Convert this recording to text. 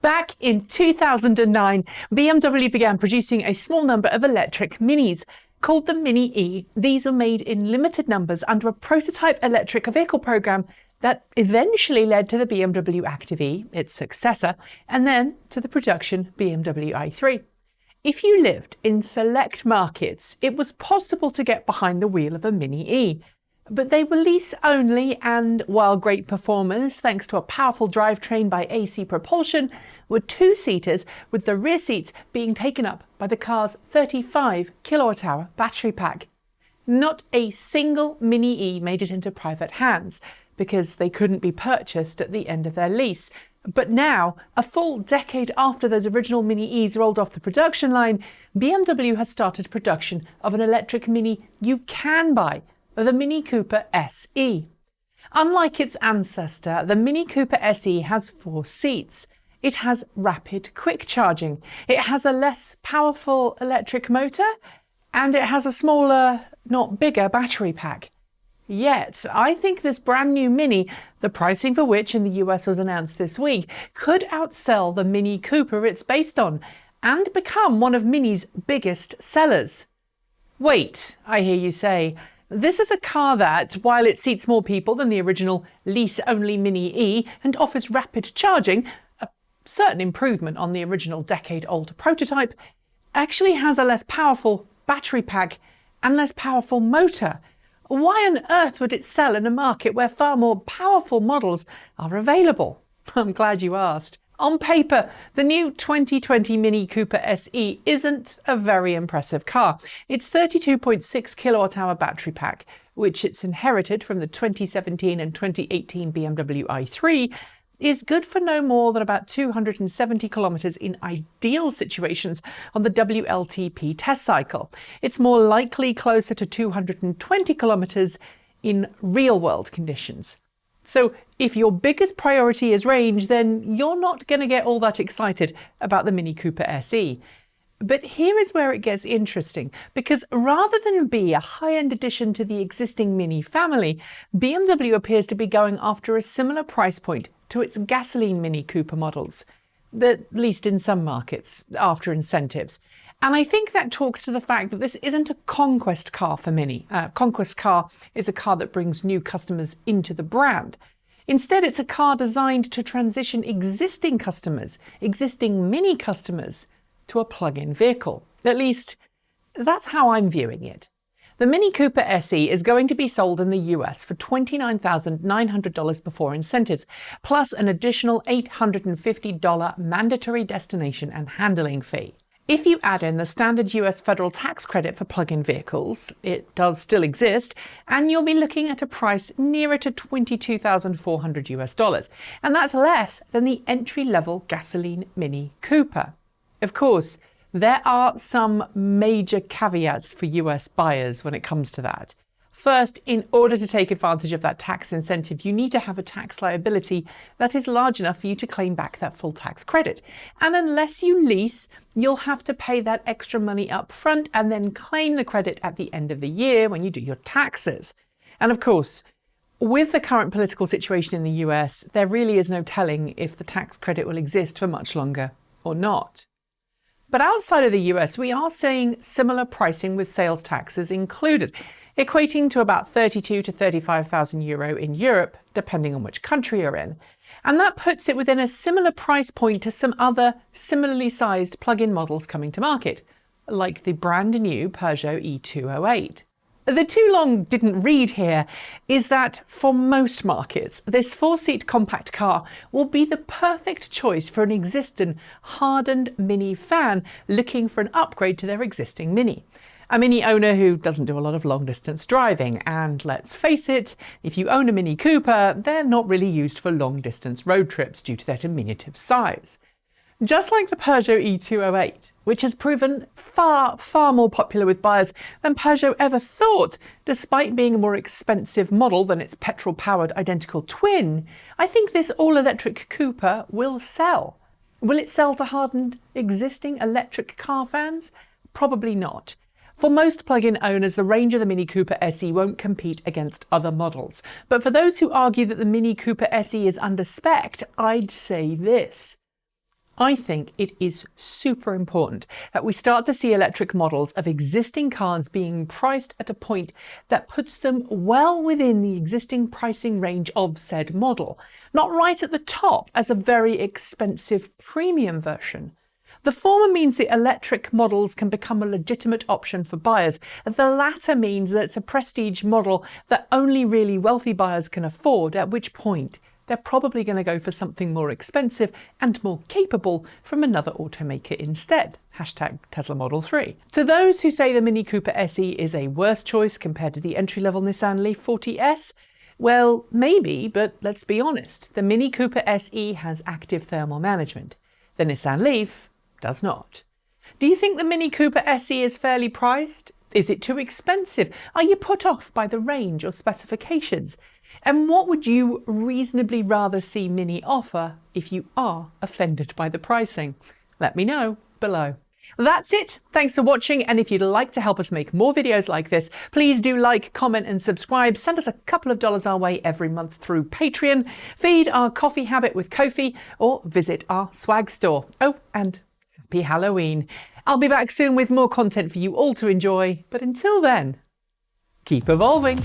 Back in 2009, BMW began producing a small number of electric Minis. Called the Mini E, these were made in limited numbers under a prototype electric vehicle program that eventually led to the BMW Active E, its successor, and then to the production BMW i3. If you lived in select markets, it was possible to get behind the wheel of a Mini E. But they were lease only, and while great performers, thanks to a powerful drivetrain by AC propulsion, were two-seaters, with the rear seats being taken up by the car's 35 kilowatt-hour battery pack. Not a single Mini E made it into private hands, because they couldn't be purchased at the end of their lease. But now, a full decade after those original Mini Es rolled off the production line, BMW has started production of an electric Mini you can buy, the Mini Cooper SE. Unlike its ancestor, the Mini Cooper SE has 4 seats. It has rapid quick charging, it has a less powerful electric motor, and it has a smaller, not bigger, battery pack. Yet, I think this brand new Mini, the pricing for which in the US was announced this week, could outsell the Mini Cooper it's based on and become one of Mini's biggest sellers. Wait, I hear you say. This is a car that, while it seats more people than the original lease-only Mini E and offers rapid charging, a certain improvement on the original decade-old prototype, actually has a less powerful battery pack and less powerful motor. Why on earth would it sell in a market where far more powerful models are available? I'm glad you asked. On paper, the new 2020 Mini Cooper SE isn't a very impressive car. Its 32.6 kilowatt-hour battery pack, which it's inherited from the 2017 and 2018 BMW i3, is good for no more than about 270 kilometers in ideal situations on the WLTP test cycle. It's more likely closer to 220 kilometers in real-world conditions. So if your biggest priority is range, then you're not going to get all that excited about the Mini Cooper SE. But here is where it gets interesting, because rather than be a high-end addition to the existing Mini family, BMW appears to be going after a similar price point to its gasoline Mini Cooper models, at least in some markets, after incentives. And I think that talks to the fact that this isn't a conquest car for Mini. Conquest car is a car that brings new customers into the brand. Instead, it's a car designed to transition existing customers, existing Mini customers, to a plug-in vehicle. At least, that's how I'm viewing it. The Mini Cooper SE is going to be sold in the US for $29,900 before incentives, plus an additional $850 mandatory destination and handling fee. If you add in the standard US federal tax credit for plug-in vehicles, it does still exist, and you'll be looking at a price nearer to $22,400 US, and that's less than the entry-level gasoline Mini Cooper. Of course, there are some major caveats for US buyers when it comes to that. First, in order to take advantage of that tax incentive, you need to have a tax liability that is large enough for you to claim back that full tax credit. And unless you lease, you'll have to pay that extra money up front and then claim the credit at the end of the year when you do your taxes. And of course, with the current political situation in the US, there really is no telling if the tax credit will exist for much longer or not. But outside of the US, we are seeing similar pricing with sales taxes included, equating to about 32 to 35,000 euro in Europe, depending on which country you're in. And that puts it within a similar price point to some other similarly sized plug-in models coming to market, like the brand new Peugeot E208. The too long didn't read here is that for most markets, this 4-seat compact car will be the perfect choice for an existing hardened Mini fan looking for an upgrade to their existing Mini. A Mini owner who doesn't do a lot of long-distance driving, and let's face it, if you own a Mini Cooper, they're not really used for long-distance road trips due to their diminutive size. Just like the Peugeot E208, which has proven far, far more popular with buyers than Peugeot ever thought, despite being a more expensive model than its petrol-powered identical twin, I think this all-electric Cooper will sell. Will it sell to hardened existing electric car fans? Probably not. For most plug-in owners, the range of the Mini Cooper SE won't compete against other models. But for those who argue that the Mini Cooper SE is under-specced, I'd say this. I think it is super important that we start to see electric models of existing cars being priced at a point that puts them well within the existing pricing range of said model, not right at the top as a very expensive premium version. The former means that electric models can become a legitimate option for buyers. The latter means that it's a prestige model that only really wealthy buyers can afford, at which point they're probably going to go for something more expensive and more capable from another automaker instead. Hashtag Tesla Model 3. To those who say the Mini Cooper SE is a worse choice compared to the entry-level Nissan Leaf 40S, well, maybe, but let's be honest. The Mini Cooper SE has active thermal management. The Nissan Leaf does not. Do you think the Mini Cooper SE is fairly priced? Is it too expensive? Are you put off by the range or specifications? And what would you reasonably rather see Mini offer if you are offended by the pricing? Let me know below. That's it. Thanks for watching, and if you'd like to help us make more videos like this, please do like, comment and subscribe. Send us a couple of dollars our way every month through Patreon, feed our coffee habit with Ko-fi, or visit our swag store. Oh, and happy Halloween. I'll be back soon with more content for you all to enjoy, but until then, keep evolving.